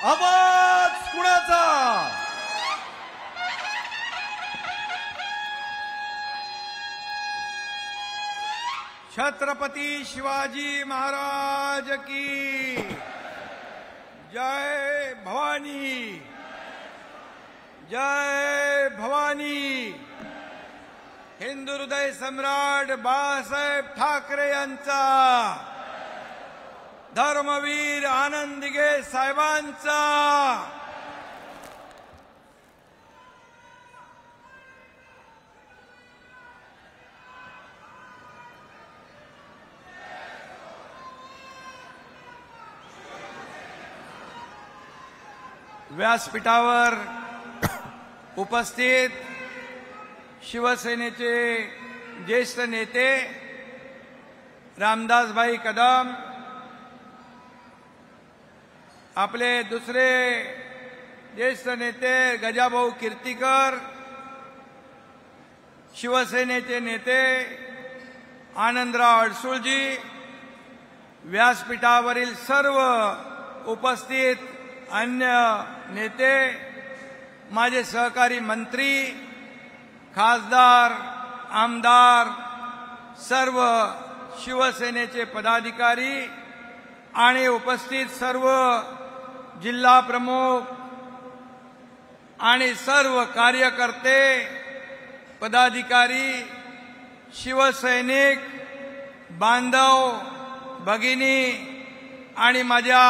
आवाज कुणाचा? छत्रपती शिवाजी महाराज की जय भवानी, जय भवानी। हिंदू हृदय सम्राट बाळासाहेब ठाकरे यांचा, धर्मवीर आनंद दिघे साहेबांचा, व्यासपीठावर उपस्थित शिवसेनेचे ज्येष्ठ नेते रामदासभाई कदम, आपले दुसरे ज्येष्ठ नेते गजाभाऊ कीर्तीकर, शिवसेनेचे नेते आनंदराव अडसूळजी, व्यासपीठावरील सर्व उपस्थित अन्य नेते, माझे सहकारी मंत्री, खासदार, आमदार, सर्व शिवसेनेचे पदाधिकारी आणि उपस्थित सर्व जिल्हा प्रमुख आणि सर्व कार्यकर्ते, पदाधिकारी, शिवसैनिक, बांधव, भगिनी आणि माझ्या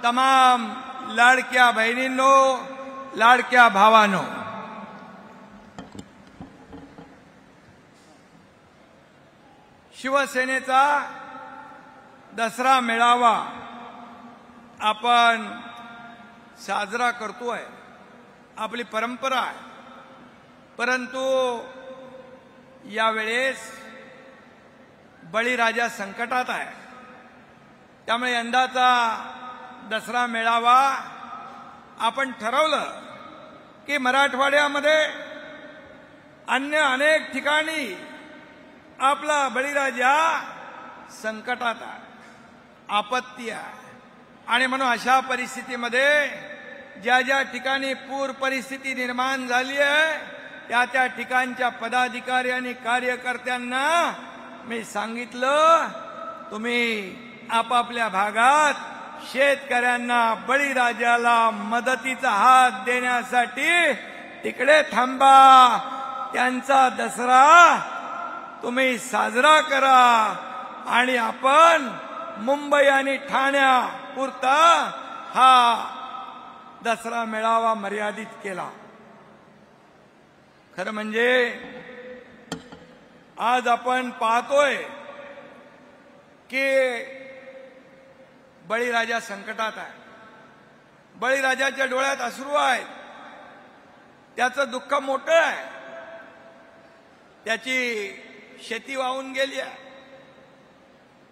तमाम लाडक्या बहिणींनो, लाडक्या भावांनो, शिवसेनेचा दसरा मेळावा आपण साजरा करतोय, आपली परंपरा आहे। परंतु यावेळेस बळीराजा संकटात आहे, त्यामुळे यंदाचा दसरा मेळावा आपण ठरवलं की मराठवाड्यामध्ये अन्य अनेक ठिकाणी आपला बळीराजा संकटात आहे, आपत्ती आहे, आणि म्हणून अशा परिस्थितीमध्ये ज्या ज्या ठिकाणी पूर परिस्थिती निर्माण झाली आहे त्या त्या ठिकाणच्या पदाधिकारी आणि कार्यकर्त्यांना मी सांगितलं, तुम्ही आपापल्या भागात शेतकऱ्यांना, बळीराजाला मदतीचा हात देण्यासाठी तिकडे थांबा, त्यांचा दसरा तुम्ही साजरा करा, आणि आपण मुंबई आणि ठाण्यापुरता हा दसरा मेळावा मर्यादित केला। खरं म्हणजे आज आपण पाहतोय की बळीराजा संकटात आहे, बळीराजाच्या डोळ्यात अश्रू आहेत, त्याचं दुःख मोठं आहे, त्याची शेती वाहून गेली आहे,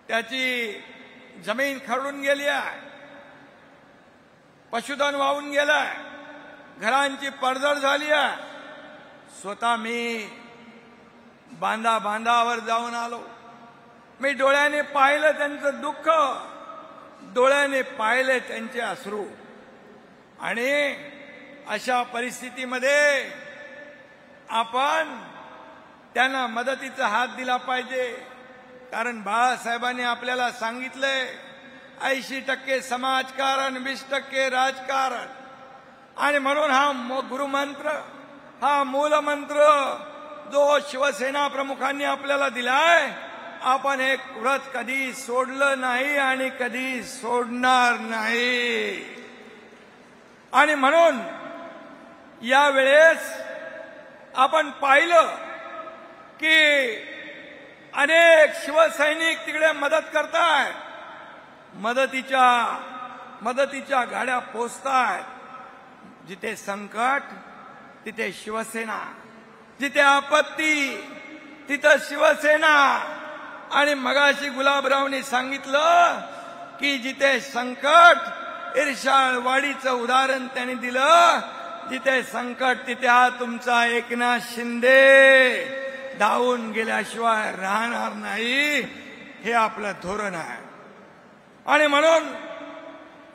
त्याची जमीन खरडून गेली आहे, पशुधन वाहून गेलंय, घरांची पडझड झाली आहे। स्वतः मी बांधावर जाऊन आलो, मी डोळ्याने पाहिलं त्यांचं दुःख, डोळ्याने पाहिले त्यांचे अश्रू, आणि अशा परिस्थितीमध्ये आपण त्यांना मदतीचा हात दिला पाहिजे। कारण बाळासाहेबांनी आपल्याला सांगितलंय 80% समाजकारण, 20% राजकारण, आणि म्हणून हा गुरुमंत्र, हा मूलमंत्र जो शिवसेना प्रमुखांनी आपल्याला दिलाय, आपण हे व्रत कधी सोडलं नाही आणि कधी सोडणार नाही। आणि म्हणून यावेळेस आपण पाहिलं की अनेक शिवसैनिक तिकडे मदत करतायत, मदतीच्या गाड्या पोचतायत। जिथे संकट तिथे शिवसेना, जिथे आपत्ती तिथे शिवसेना। आणि मगाशी गुलाबरावनी सांगितलं की जिथे संकट, इर्षाळवाडीचं उदाहरण त्यांनी दिलं, जिथे संकट तिथे हा तुमचा एकनाथ शिंदे धावून गेल्याशिवाय राहणार नाही, हे आपलं धोरण आहे। आणि म्हणून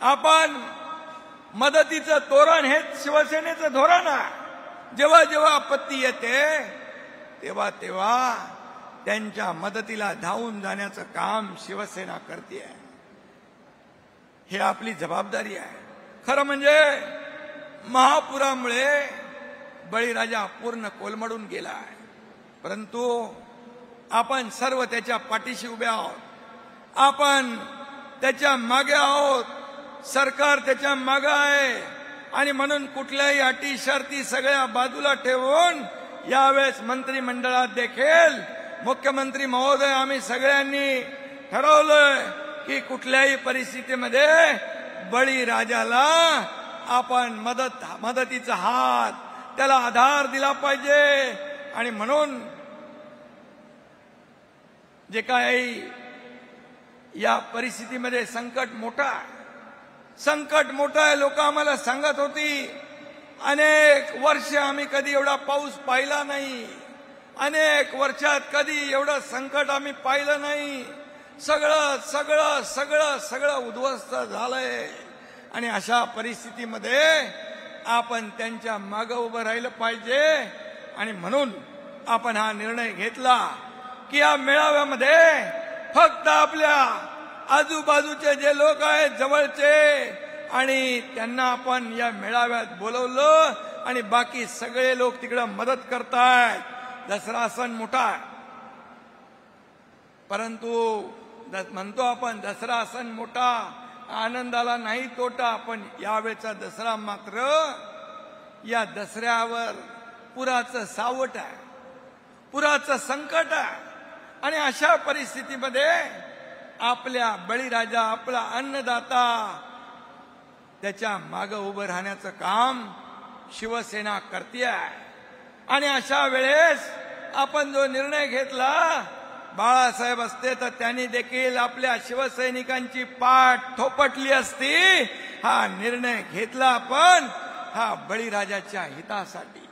आपण मदतीचं तोरण हेच शिवसेनेचं धोरण आहे। जेव्हा जेव्हा आपत्ती येते तेव्हा तेव्हा त्यांच्या मदतीला धावून जाण्याचं काम शिवसेना करते। हे आपली जबाबदारी आहे। खरं म्हणजे महापुरामुळे बळीराजा पूर्ण कोलमडून गेला आहे, परंतु आपण सर्व त्याच्या पाठीशी उभे आहोत। आपण त्याच्या मागे आहोत, सरकार त्याच्या मागे आहे आणि म्हणून कुठल्याही अटी शर्ती सगळ्या बाजूला ठेवून यावेळेस मंत्रिमंडळात देखील मुख्यमंत्री महोदय आम्ही सगळ्यांनी ठरवलंय की कुठल्याही परिस्थितीमध्ये बळीराजाला आपण मदतीचा हात, त्याला आधार दिला पाहिजे। आणि म्हणून जे काही या परिस्थितीमध्ये संकट मोठं आहे, लोक आम्हाला सांगत होती अनेक वर्ष आम्ही कधी एवढा पाऊस पाहिला नाही, अनेक वर्षात कधी एवढं संकट आम्ही पाहिलं नाही, सगळं सगळं सगळं सगळं उद्ध्वस्त झालंय। आणि अशा परिस्थितीमध्ये आपण त्यांच्या मागे उभं राहिलं पाहिजे। आणि म्हणून आपण हा निर्णय घेतला की या मेळाव्यामध्ये फक्त आपल्या आजूबाजूचे जे लोक आहेत जवळचे आणि त्यांना आपण या मेळाव्यात बोलवलं आणि बाकी सगळे लोक तिकडे मदत करतायत। दसरा सण मोठा आहे, परंतु म्हणतो आपण दसरा सण मोठा, आनंदाला नाही तोटा, पण यावेळचा दसरा मात्र या दसऱ्यावर पुराचं सावट आहे, पुराचं संकट आहे। आणि अशा परिस्थितीमध्ये आपल्या बळीराजा, आपला अन्नदाता, त्याच्या मागे उभं राहण्याचं काम शिवसेना करते आहे। आणि अशा वेळेस आपण जो निर्णय घेतला, बाळासाहेब असते तर त्यांनी देखील आपल्या शिवसैनिकांची पाठ थोपटली असती। हा निर्णय घेतला आपण हा बळीराजाच्या हितासाठी,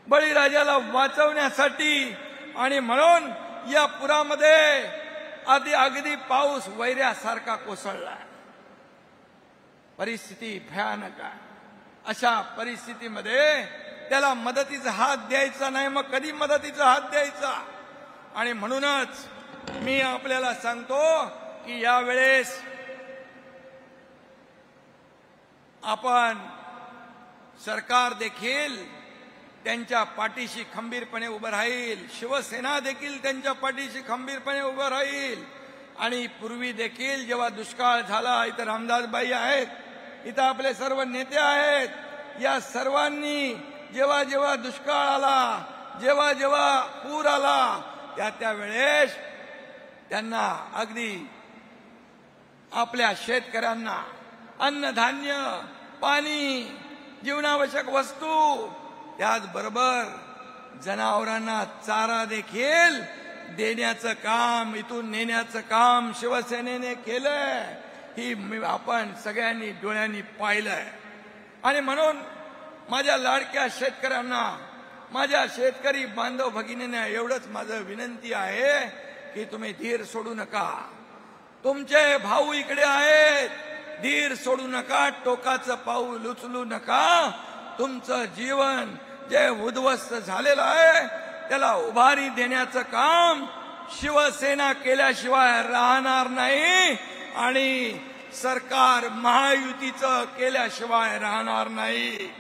बळीराजाला वाचवण्यासाठी। आणि म्हणून या पुरामध्ये अगदी पाऊस वैऱ्यासारखा कोसळला, परिस्थिती भयानक आहे। अशा परिस्थितीमध्ये त्याला मदतीचा हात द्यायचा नाही, मग कधी मदतीचा हात द्यायचा? आणि म्हणूनच मी आपल्याला सांगतो की यावेळेस आपण सरकार देखील त्यांच्या पाठीशी खंबीरपणे उभं राहील, शिवसेना देखील त्यांच्या पाठीशी खंबीरपणे उभं राहील। आणि पूर्वी देखील जेव्हा दुष्काळ झाला, इथं रामदासबाई आहेत, इथं आपले सर्व नेते आहेत, या सर्वांनी जेव्हा जेव्हा दुष्काळ आला, जेव्हा जेव्हा पूर आला, त्या वेळेस त्यांना अगदी आपल्या शेतकऱ्यांना अन्नधान्य, पाणी, जीवनावश्यक वस्तू, त्याचबरोबर जनावरांना चारा देखील देण्याचं काम, इथून नेण्याचं काम शिवसेनेने केलंय। ही आपण सगळ्यांनी डोळ्यांनी पाहिलंय। आणि म्हणून माझ्या लाडक्या शेतकऱ्यांना, माझ्या शेतकरी बांधव भगिनींना एवढंच माझं विनंती आहे की तुम्ही धीर सोडू नका। तुमचे भाऊ इकडे आहेत, धीर सोडू नका, टोकाचं पाऊल उचलू नका। तुमचं जीवन जे उद्ध्वस्त झालेलं आहे त्याला उभारी देण्याचं काम शिवसेना केल्याशिवाय राहणार नाही आणि सरकार महायुतीचं केल्याशिवाय राहणार नाही।